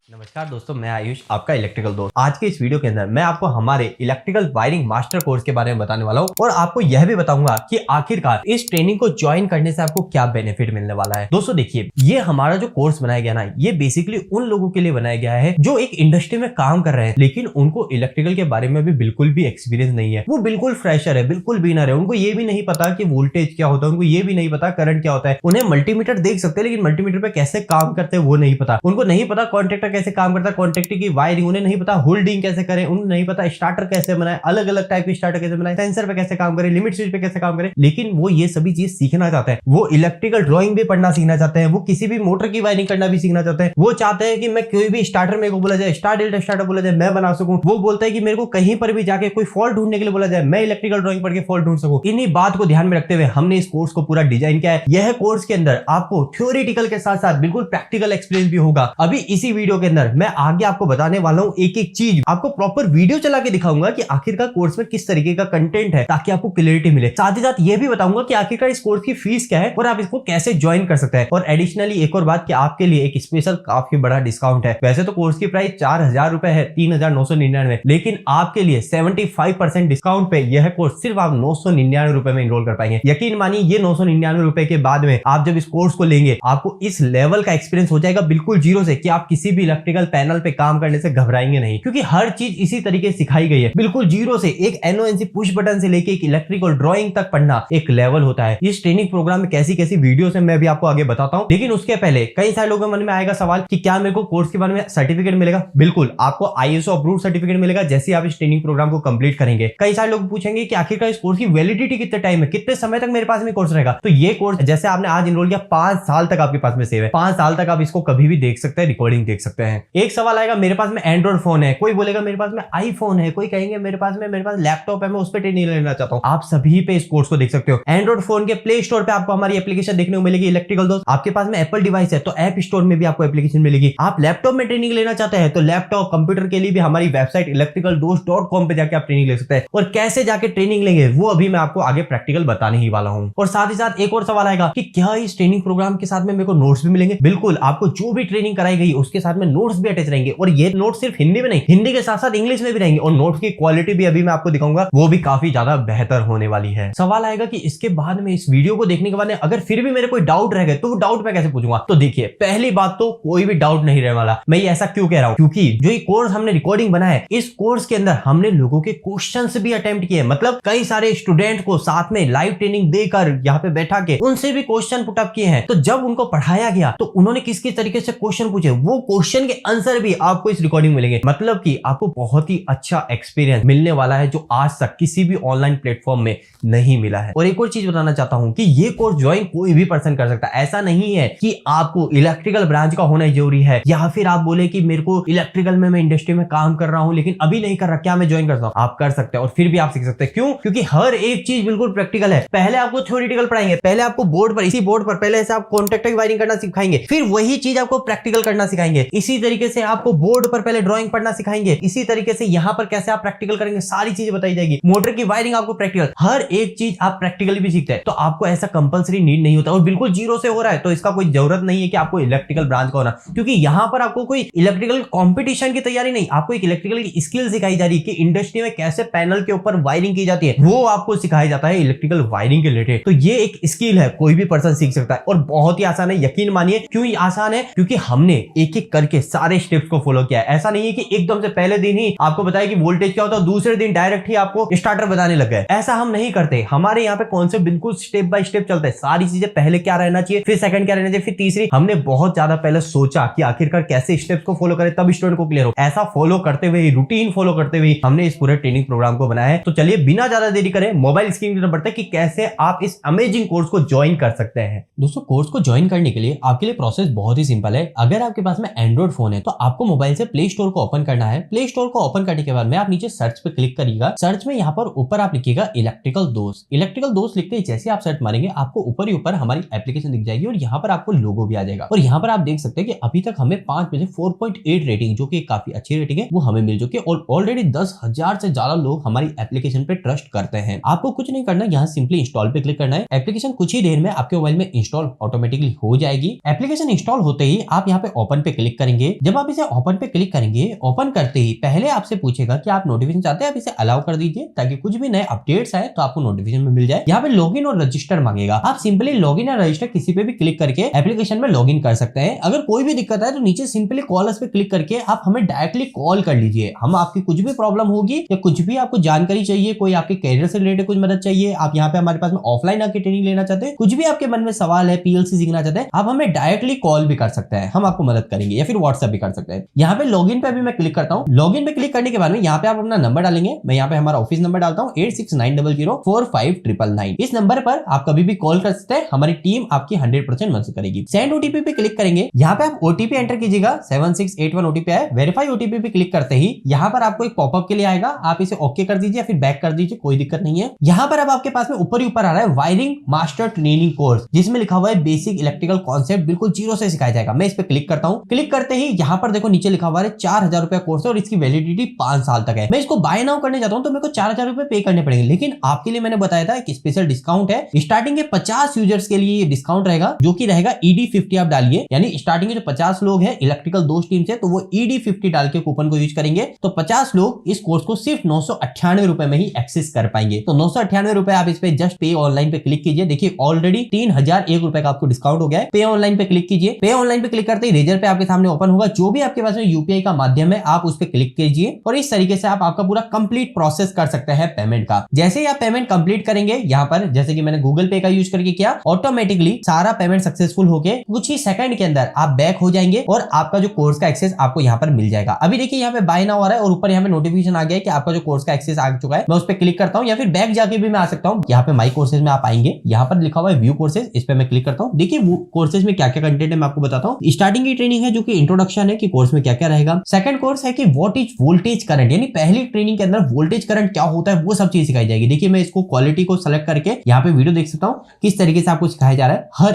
नमस्कार दोस्तों, मैं आयुष आपका इलेक्ट्रिकल दोस्त। आज के इस वीडियो के अंदर मैं आपको हमारे इलेक्ट्रिकल वायरिंग मास्टर कोर्स के बारे में बताने वाला हूं और आपको यह भी बताऊंगा कि आखिरकार इस ट्रेनिंग को ज्वाइन करने से आपको क्या बेनिफिट मिलने वाला है। दोस्तों देखिए, ये हमारा जो कोर्स बनाया गया ना, ये बेसिकली उन लोगों के लिए बनाया गया है जो एक इंडस्ट्री में काम कर रहे हैं लेकिन उनको इलेक्ट्रिकल के बारे में भी बिल्कुल भी एक्सपीरियंस नहीं है। वो बिल्कुल फ्रेशर है, बिल्कुल बिगिनर है। उनको ये भी नहीं पता कि वोल्टेज क्या होता है, उनको ये भी नहीं पता करंट क्या होता है। उन्हें मल्टीमीटर देख सकते हैं लेकिन मल्टीमीटर पे कैसे काम करते हैं वो नहीं पता। उनको नहीं पता कॉन्ट्रैक्टर कैसे काम करता है, कॉन्ट्रैक्टर की वायरिंग उन्हें नहीं पता, होल्डिंग कैसे करें उन्हें नहीं पता, स्टार्टर कैसे बनाए, अलग अलग टाइप के स्टार्टर कैसे बनाए, सेंसर पे कैसे काम करें, लिमिट स्विच पे कैसे काम करें। लेकिन वो ये सभी चीज सीखना चाहते हैं। वो इलेक्ट्रिकल ड्राइंग भी पढ़ना सीखना चाहते हैं। वो किसी भी मोटर की वायरिंग करना भी सीखना चाहते हैं। वो चाहते हैं कि मैं कोई भी स्टार्टर मेरे को बोला जाए, स्टार डेल्टा स्टार्टर बोला जाए, मैं बना सकूं। वो बोलता है कि मेरे को कहीं पर भी जाके कोई फॉल्ट ढूंढने के लिए बोला जाए, मैं इलेक्ट्रिकल ड्राइंग पढ़ के फॉल्ट ढूंढ सकूं। इन्हीं बात को ध्यान में रखते हुए हमने इस कोर्स को पूरा डिजाइन किया है। यह कोर्स के अंदर आपको थ्योरेटिकल के साथ साथ बिल्कुल प्रैक्टिकल एक्सपीरियंस भी होगा। अभी इसी वीडियो के अंदर मैं आगे आपको बताने वाला हूं एक एक चीज, आपको प्रॉपर वीडियो चला के दिखाऊंगा कि आखिरकार कोर्स में किस तरीके का कंटेंट है ताकि आपको क्लियरिटी मिले। साथ ही साथ ये भी बताऊंगा कि आखिरकार इस कोर्स की फीस क्या है और आप इसको कैसे ज्वाइन कर सकते हैं। और एडिशनली एक और बात कि आपके लिए एक स्पेशल काफी बड़ा डिस्काउंट है। वैसे तो कोर्स की प्राइस 4,000 रुपए है, 3,999, लेकिन आपके लिए 75% डिस्काउंट पे यह कोर्स सिर्फ आप 999 रुपए में इनरोल कर पाएंगे। यकीन मानिए, ये 999 रुपए के बाद में आप जब इस कोर्स को लेंगे आपको इस लेवल का एक्सपीरियंस हो जाएगा बिल्कुल जीरो से, कि आप किसी भी इलेक्ट्रिकल पैनल पे काम करने से घबराएंगे नहीं, क्योंकि हर चीज इसी तरीके से सिखाई गई है। बिल्कुल जीरो से, एक एनओएनसी पुश बटन से लेके एक इलेक्ट्रिकल ड्राइंग तक पढ़ना एक लेवल होता है। इस ट्रेनिंग प्रोग्राम में कैसी कैसी वीडियोस है मैं भी आपको आगे बताता हूं। लेकिन उसके पहले कई सारे लोगों के मन में आएगा सवाल कि क्या मेरे को कोर्स के बारे में सर्टिफिकेट मिलेगा। बिल्कुल, आपको आईएसओ अप्रूव्ड सर्टिफिकेट मिलेगा जैसे आप इस ट्रेनिंग प्रोग्राम को कंप्लीट करेंगे। कई सारे लोग पूछेंगे कि आखिरकार इस कोर्स की वैलिडिटी कितने टाइम है, कितने समय तक मेरे पास में कोर्स रहेगा। तो ये कोर्स जैसे आपने आज इनरोल किया, 5 साल तक आपके पास में सेव है। 5 साल तक आप इसको कभी भी देख सकते हैं, रिकॉर्डिंग देख सकते हैं। एक सवाल आएगा, मेरे पास में एंड्रॉइड फोन है, कोई बोलेगा मेरे पास में आईफोन है, कोई कहेंगे मेरे पास लैपटॉप है, मैं उस पर ट्रेनिंग लेना चाहता हूं। आप सभी पे इस कोर्स को देख सकते हो। एंड्रॉइड फोन के प्ले स्टोर पे आपको हमारी एप्लीकेशन देखने को मिलेगी इलेक्ट्रिकल दोस्त। आपके पास में एप्पल डिवाइस है तो ऐप स्टोर में भी आपको एप्लीकेशन मिलेगी। आप लैपटॉप में ट्रेनिंग लेना चाहते हैं तो लैपटॉप कंप्यूटर के लिए भी हमारी वेबसाइट electricaldost.com पे जाके आप ट्रेनिंग ले सकते हैं। और कैसे जाके ट्रेनिंग लेंगे वो अभी मैं आपको आगे प्रैक्टिकल बताने ही वाला हूं। और साथ ही साथ एक और सवाल आएगा कि क्या इस ट्रेनिंग प्रोग्राम के साथ में मेरे को नोट्स भी मिलेंगे। बिल्कुल, आपको जो भी ट्रेनिंग कराई गई उसके साथ में नोट्स भी अटैच रहेंगे। और ये नोट्स सिर्फ हिंदी में नहीं, हिंदी के साथ साथ इंग्लिश में भी रहेंगे। और नोट्स की क्वालिटी भी अभी मैं आपको दिखाऊंगा, वो भी काफी ज्यादा बेहतर होने वाली है। सवाल आएगा कि इसके बाद में, इस वीडियो को देखने के बाद अगर फिर भी मेरे कोई डाउट रह गए तो वो डाउट मैं कैसे पूछूंगा। तो देखिए, पहली बात तो कोई भी डाउट नहीं रहने वाला। मैं ये ऐसा क्यों कह रहा हूं, क्योंकि जो ये कोर्स हमने रिकॉर्डिंग बनाया है, इस कोर्स के अंदर हमने लोगों के क्वेश्चंस भी अटेम्प्ट किए। मतलब कई सारे स्टूडेंट को साथ में लाइव ट्रेनिंग देकर यहाँ पे बैठा के उनसे भी क्वेश्चन पुट अप किए हैं। तो जब उनको पढ़ाया गया तो उन्होंने किस किस तरीके से क्वेश्चन पूछे, वो क्वेश्चन के आंसर भी आपको इस रिकॉर्डिंग में मिलेंगे। मतलब कि आपको बहुत ही अच्छा एक्सपीरियंस मिलने वाला है जो आज तक किसी भी ऑनलाइन प्लेटफॉर्म में नहीं मिला है। और एक और चीज बताना चाहता हूं कि ये कोर्स ज्वाइन कोई भी पर्सन कर सकता है। ऐसा नहीं है कि आपको इलेक्ट्रिकल ब्रांच का होना जरूरी है, या फिर आप बोले कि मेरे को इलेक्ट्रिकल में, मैं इंडस्ट्री में काम कर रहा हूं लेकिन अभी नहीं कर रहा, क्या मैं ज्वाइन करता हूं। आप कर सकते हैं और फिर भी आप सीख सकते हैं। क्यों? क्योंकि हर एक चीज बिल्कुल प्रैक्टिकल है। पहले आपको थ्योरेटिकल पढ़ाएंगे, पहले आपको बोर्ड पर, इसी बोर्ड पर पहले से आप कॉन्टैक्टर की वायरिंग करना सिखाएंगे, फिर वही चीज आपको प्रैक्टिकल करना सिखाएंगे। इसी तरीके से आपको बोर्ड पर पहले ड्राइंग पढ़ना सिखाएंगे, इसी तरीके से यहाँ पर कैसे आप प्रैक्टिकल करेंगे, सारी चीजें बताई जाएगी। मोटर की वायरिंग आपको प्रैक्टिकल, हर एक चीज आप प्रैक्टिकली भी सीखते हैं। तो आपको ऐसा कंपलसरी नीड नहीं होता और बिल्कुल जीरो से हो रहा है तो इसका कोई जरूरत नहीं है कि आपको इलेक्ट्रिकल ब्रांच का होना, क्योंकि यहाँ पर आपको कोई इलेक्ट्रिकल कंपटीशन की तैयारी नहीं, आपको एक इलेक्ट्रिकल की स्किल सिखाई जा रही है कि इंडस्ट्री में कैसे पैनल के ऊपर वायरिंग की जाती है, वो आपको सिखाया जाता है इलेक्ट्रिकल वायरिंग के रिलेटेड। तो ये एक स्किल है, कोई भी पर्सन सीख सकता है और बहुत ही आसान है। यकीन मानिए, क्यों आसान है, क्योंकि हमने एक एक करके सारे स्टेप्स को फॉलो किया है। ऐसा नहीं है कि एकदम से पहले दिन ही आपको बताया कि वोल्टेज क्या होता है, दूसरे दिन डायरेक्ट ही आपको स्टार्टर बताने लग गए। ऐसा हम नहीं करते। हमारे यहाँ पे कॉन्सेप्ट बिल्कुल स्टेप बाय स्टेप चलता है। सारी चीजें पहले क्या रहना चाहिए, फिर सेकंड क्या रहना चाहिए, फिर तीसरी। हमने बहुत ज्यादा पहले सोचा कि आखिरकार कैसे स्टेप्स को फॉलो करें तब स्टूडेंट को क्लियर हो। ऐसा फॉलो करते हुए, रूटीन फॉलो करते हुए हमने इस पूरे ट्रेनिंग प्रोग्राम को बनाया है। तो चलिए बिना ज्यादा देरी करें मोबाइल स्क्रीन की तरफ बढ़ते हैं कि कैसे आप इस अमेजिंग कोर्स को ज्वाइन कर सकते हैं। दोस्तों, कोर्स को ज्वाइन करने के लिए आपके लिए प्रोसेस बहुत ही सिंपल है। अगर आपके पास में एंड्रॉइड फोन है तो आपको मोबाइल से प्ले स्टोर को ओपन करना है। प्ले स्टोर को ओपन करने के बाद में आप नीचे सर्च पे क्लिक करिएगा। सर्च में यहाँ पर ऊपर आप लिखिएगा इलेक्ट्रिकल दोस्त। इलेक्ट्रिकल दोस्त लिखते ही जैसे आप सर्च मारेंगे आपको ऊपर ही ऊपर हमारी एप्लीकेशन दिख जाएगी और यहाँ पर आपको लोगो भी आ जाएगा। और यहाँ पर आप देख सकते हैं कि अभी तक हमें 5 में से 4.8 रेटिंग, जो कि काफी अच्छी रेटिंग है, वो हमें मिल चुकी है और ऑलरेडी 10,000 से ज्यादा लोग हमारी एप्लीकेशन पे ट्रस्ट करते हैं। आपको कुछ नहीं करना, यहाँ सिंपली इंस्टॉल पे क्लिक करना है। एप्लीकेशन कुछ ही देर में आपके मोबाइल में इंस्टॉल ऑटोमेटिकली हो जाएगी। एप्लीकेशन इंस्टॉल होते ही आप यहाँ पे ओपन पे क्लिक करेंगे। करेंगे, जब आप इसे ओपन पे क्लिक करेंगे, ओपन करते ही पहले आपसे पूछेगा कि आप नोटिफिकेशन चाहते हैं, आप इसे अलाउ कर दीजिए ताकि कुछ भी नए अपडेट्स आए तो आपको नोटिफिकेशन में मिल जाए। यहाँ पे लॉगिन और रजिस्टर मांगेगा, आप सिंपली लॉगिन या रजिस्टर किसी पे भी क्लिक करके एप्लीकेशन में लॉगिन कर सकते हैं। अगर कोई भी दिक्कत है तो नीचे सिंपली कॉल अस पे क्लिक करके आप हमें डायरेक्टली कॉल कर लीजिए। हम आपकी कुछ भी प्रॉब्लम होगी या कुछ भी आपको जानकारी चाहिए, कोई आपके कैरियर से रिलेटेड कुछ मदद चाहिए, आप यहाँ पे हमारे पास में ऑफलाइन आके ट्रेनिंग लेना चाहते हैं, कुछ भी आपके मन में सवाल है, पीएलसी सीखना चाहते हैं, आप हमें डायरेक्टली कॉल भी कर सकते हैं, हम आपको मदद करेंगे, या फिर व्हाट्सएप भी कर सकते हैं। यहाँ पे लॉगिन पे भी मैं क्लिक करता हूँ। लॉगिन पे क्लिक करने के बाद में यहाँ पे आप अपना नंबर डालेंगे। मैं यहाँ पे हमारा ऑफिस नंबर डालता हूँ 8690045999। इस नंबर पर आप कभी भी कॉल कर सकते हैं, हमारी टीम आपकी 100% मदद करेगी। सेंड ओटीपी पे क्लिक करेंगे, यहाँ पे आप ओटीपी एंटर कीजिएगा, 7681 ओटीपी है। वेरीफाई ओटीपी पे क्लिक करते ही यहाँ पर आपको एक पॉपअप के लिए आएगा, आप इसे ओके कर दीजिए या फिर बैक कर दीजिए, कोई दिक्कत नहीं है। यहाँ पर अब आपके पास में ऊपर ही ऊपर आ रहा है वायरिंग मास्टर ट्रेनिंग कोर्स, जिसमें लिखा हुआ है बेसिक इलेक्ट्रिकल कॉन्सेप्ट बिल्कुल जीरो से सिखाया जाएगा। मैं इस पे क्लिक करता हूँ। क्लिक करते ही यहाँ पर देखो नीचे लिखा हुआ है 4000 रुपया कोर्स है और इसकी वैलिडिटी 5 साल तक है। मैं इसको बाय नाउ करने जाता हूँ तो मेरे को 4000 रुपए पे करने पड़ेंगे, लेकिन आपके लिए मैंने बताया था कि स्पेशल डिस्काउंट है। स्टार्टिंग के 50 यूजर्स के लिए ये डिस्काउंट रहेगा, जो कि रहेगा ED50 आप डालिए, यानी स्टार्टिंग के जो 50 लोग हैं इलेक्ट्रिकल दोस्त टीम से, तो वो ED50 डाल के कूपन को यूज करेंगे, तो 50 लोग इस कोर्स को सिर्फ 998 रुपए में ही एक्सेस कर पाएंगे। तो 998 रुपए आप इस पे जस्ट पे ऑनलाइन पे क्लिक कीजिए। देखिए ऑलरेडी 3001 रुपए का आपको डिस्काउंट हो गया है। पे ऑनलाइन पे क्लिक कीजिए। पे ऑनलाइन पे क्लिक करते ही रेजर पे आपके सामने ओपन होगा, जो भी आपके पास में यूपीआई का माध्यम है आप उस पे क्लिक कीजिए और इस तरीके से आप आपका पूरा कंप्लीट प्रोसेस कर सकते हैं पेमेंट का। जैसे ही आप पेमेंट कंप्लीट करेंगे, यहाँ पर जैसे कि मैंने गूगल पे का यूज करके किया, ऑटोमेटिकली सारा पेमेंट सक्सेसफुल होके कुछ ही सेकंड के अंदर आप बैक हो जाएंगे और आपका जो कोर्स का एक्सेस आपको यहाँ पर मिल जाएगा। अभी देखिए यहाँ पे बाय नाउ आ रहा है और ऊपर यहाँ पे नोटिफिकेशन आ गया है कि आपका जो कोर्स का एक्सेस आ चुका है। मैं उस पर क्लिक करता हूँ या फिर बैक जाके भी मैं आ सकता हूँ। यहाँ पे माई कोर्सेज में आप आएंगे, यहाँ पर लिखा हुआ है व्यू कोर्सेज, इस पे मैं क्लिक करता हूँ। देखिए वो कोर्सेज में क्या क्या कंटेंट है मैं आपको बताता हूँ। स्टार्टिंग की ट्रेनिंग है जो कि इंट्रोडक्शन है कि कोर्स में क्या क्या रहेगा। सेकंड कोर्स है कि व्हाट इज वोल्टेज करंट, यानी पहली ट्रेनिंग के अंदर वोल्टेज करंट क्या होता है वो सब चीज सिखाई जाएगी। देखिए मैं इसको क्वालिटी को सेलेक्ट करके यहाँ पे वीडियो देख सकता हूँ किस तरीके से आपको सिखाया जा रहा है। हर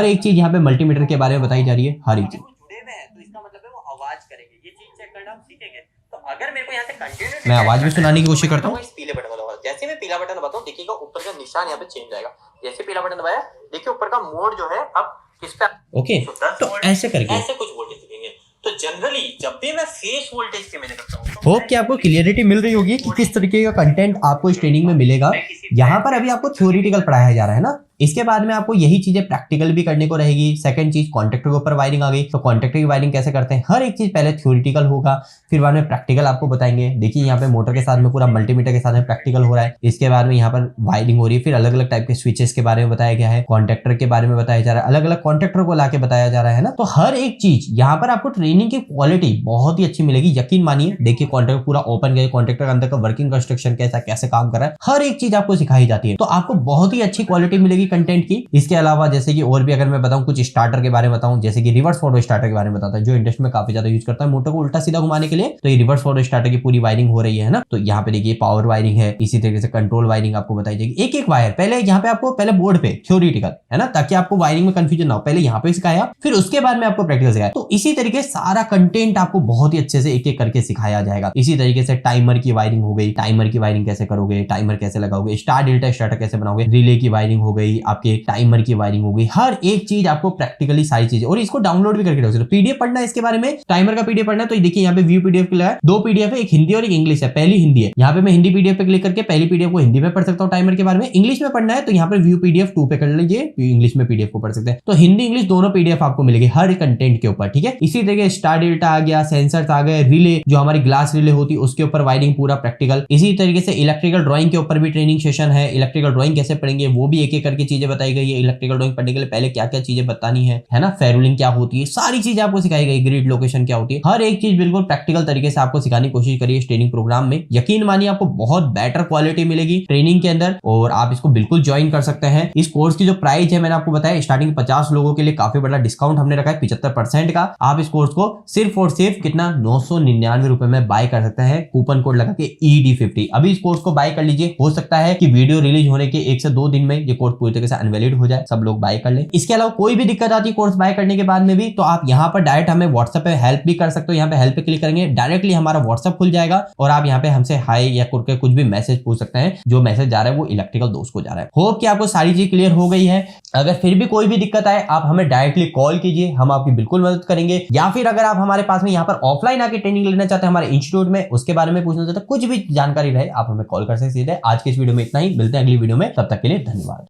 एक चीज यहाँ पे मल्टीमीटर के बारे में बताई जा रही है। हर एक चीज जुड़े हुए हैं तो इसका मतलब है वो आवाज करेंगे, ये चीज चेक करना आप सीखेंगे। तो अगर मेरे को यहाँ से कंटिन्यू मैं आवाज भी सुनाने की कोशिश करता हूँ। इस पीले बटन दबाओ, जैसे मैं पीला बटन दबाता हूँ देखिएगा ऊपर का निशान यहाँ पे चेंज आएगा। जैसे पीला बटन दबाया देखिए ऊपर का मोड जो है अब किस पे, ओके, तो ऐसे करके ऐसे कुछ वोल्टेज दिखेंगे। तो जनरली जब भी मैं फेस वोल्टेज के मैंने करता हूँ, होप कि आपको क्लियरिटी मिल रही होगी कि किस तरीके का कंटेंट आपको इस ट्रेनिंग में मिलेगा। यहाँ पर अभी आपको थ्योरेटिकल पढ़ाया जा रहा है ना, इसके बाद में आपको यही चीजें प्रैक्टिकल भी करने को रहेगी। सेकंड चीज कॉन्ट्रैक्टर के ऊपर वायरिंग आ गई, तो कॉन्ट्रैक्टर की वायरिंग कैसे करते हैं, हर एक चीज पहले थ्योरेटिकल होगा, फिर बाद में प्रैक्टिकल आपको बताएंगे। देखिए यहाँ पे मोटर के साथ में पूरा मल्टीमीटर के साथ में प्रैक्टिकल हो रहा है। इसके बाद में यहाँ पर वायरिंग हो रही है, फिर अलग अलग टाइप के स्विचेस के बारे में बताया गया है, कॉन्ट्रैक्टर के बारे में बताया जा रहा है, अलग अलग कॉन्ट्रैक्टर को लाके बताया जा रहा है ना। तो हर एक चीज यहाँ पर आपको ट्रेनिंग की क्वालिटी बहुत ही अच्छी मिलेगी, यकीन मानिए। देखिए कॉन्ट्रैक्टर पूरा ओपन गए, कॉन्ट्रैक्टर के अंदर का वर्किंग कंस्ट्रक्शन कैसे काम कर रहा है, हर एक चीज आपको सिखाई जाती है। तो आपको बहुत ही अच्छी क्वालिटी मिलेगी कंटेंट की। इसके अलावा जैसे कि और भी अगर मैं बताऊं कुछ स्टार्टर के बारे में बताऊं, जैसे कि रिवर्स फॉरवर्ड स्टार्टर के बारे में बताता है, जो इंडस्ट्री में काफी ज्यादा यूज करता है मोटर को उल्टा सीधा घुमाने के लिए। तो ये रिवर्स फॉरवर्ड स्टार्टर की पूरी वायरिंग हो रही है ना। तो यहाँ पे देखिए पावर वायरिंग है, इसी तरीके से कंट्रोल वायरिंग आपको बताई जाएगी। एक एक वायर पहले यहाँ पे आपको पहले बोर्ड पे थ्योरेटिकल है ना, ताकि आपको वायरिंग में कंफ्यूजन ना हो, पहले यहाँ पे सिखाया फिर उसके बाद में आपको प्रैक्टिकल सिखाया। तो इसी तरीके सारा कंटेंट आपको बहुत ही अच्छे से एक एक करके सिखाया जाएगा। इसी तरीके से टाइमर की वायरिंग हो गई, टाइमर की वायरिंग कैसे करोगे, टाइमर कैसे लगाओगे, स्टार डेल्टा स्टार्टर कैसे बनाओगे, रिले की वायरिंग हो गई, आपके टाइमर की वायरिंग हो गई, हर एक चीज आपको प्रैक्टिकली सारी चीजें। और इसको डाउनलोड भी करके रख सकते हो। पीडीएफ पढ़ना है इसके बारे में, टाइमर का पीडीएफ पढ़ना है, तो देखिए यहाँ पे व्यू पीडीएफ लगा है, 2 पीडीएफ है, एक हिंदी और एक इंग्लिश है। पहली हिंदी है, यहाँ पे मैं हिंदी पीडीएफ पे क्लिक करके पहली पीडीएफ को हिंदी में पढ़ सकता हूँ टाइमर के बारे में। इंग्लिश में पढ़ना है तो यहाँ पे व्यू पीडीएफ 2 पे कर लीजिए, इंग्लिश में पीडीएफ को पढ़ सकते हैं। तो हिंदी इंग्लिश दोनों पीडीएफ आपको मिलेगी हर कंटेंट के ऊपर, ठीक है। इसी तरीके स्टार डेल्टा आ गया, सेंसर्स आ गए, रिले जो हमारी ग्लास रिले होती है उसके ऊपर वायरिंग पूरा प्रैक्टिकल। इसी तरीके से इलेक्ट्रिकल ड्राइंग के ऊपर भी ट्रेनिंग सेशन है, इलेक्ट्रिकल ड्राइंग कैसे पढ़ेंगे वो भी एक एक करके चीजें बताई गई है। इलेक्ट्रिकल ड्राइंग पढ़ने के लिए पहले क्या क्या चीजें बतानी है ना, फेरुलिंग क्या होती है, सारी चीजें आपको सिखाई गई, ग्रिड लोकेशन क्या होती है, हर एक चीज बिल्कुल प्रैक्टिकल तरीके से आपको सिखाने की कोशिश करिए इस ट्रेनिंग प्रोग्राम में। यकीन मानिए आपको बहुत बेटर क्वालिटी मिलेगी ट्रेनिंग के अंदर और आप इसको बिल्कुल ज्वाइन कर सकते हैं। इस कोर्स की जो प्राइस है मैंने आपको बताया, स्टार्टिंग 50 लोगों के लिए काफी बड़ा डिस्काउंट हमने रखा है 75% का। आप इस कोर्स को सिर्फ और सिर्फ कितना 999 रुपए में बाय कर सकते हैं, कूपन कोड लगा के ED50। अभी इस कोर्स को बाय कर लीजिए, हो सकता है कि वीडियो रिलीज होने के 1 से 2 दिन में ये कोर्स पूरी तरीके से अनवैलिड हो जाए, सब लोग बाय कर ले। इसके अलावा कोई भी दिक्कत आती है कोर्स बाय करने के बाद में भी, तो आप यहाँ पर डायरेक्ट हमें व्हाट्सएप पे हेल्प भी कर सकते हो। यहाँ पे हेल्प पे क्लिक करेंगे, डायरेक्टली हमारा व्हाट्सएप खुल जाएगा और आप यहाँ पे हमसे हाई या कुछ भी मैसेज पूछ सकते हैं। जो मैसेज जा रहा है वो इलेक्ट्रिकल दोस्त को जा रहा है। होप कि आपको सारी चीज क्लियर हो गई है। अगर फिर भी कोई भी दिक्कत आए आप हमें डायरेक्टली कॉल कीजिए, हम आपकी बिल्कुल मदद करेंगे। या फिर अगर आप हमारे पास में यहाँ पर ऑफलाइन आके ट्रेनिंग लेना चाहते हैं हमारे इंस्टीट्यूट में, उसके बारे में पूछना चाहते हैं, कुछ भी जानकारी रहे आप हमें कॉल कर सकते हैं सीधे। आज के इस वीडियो में इतना ही, मिलते हैं अगली वीडियो में, तब तक के लिए धन्यवाद।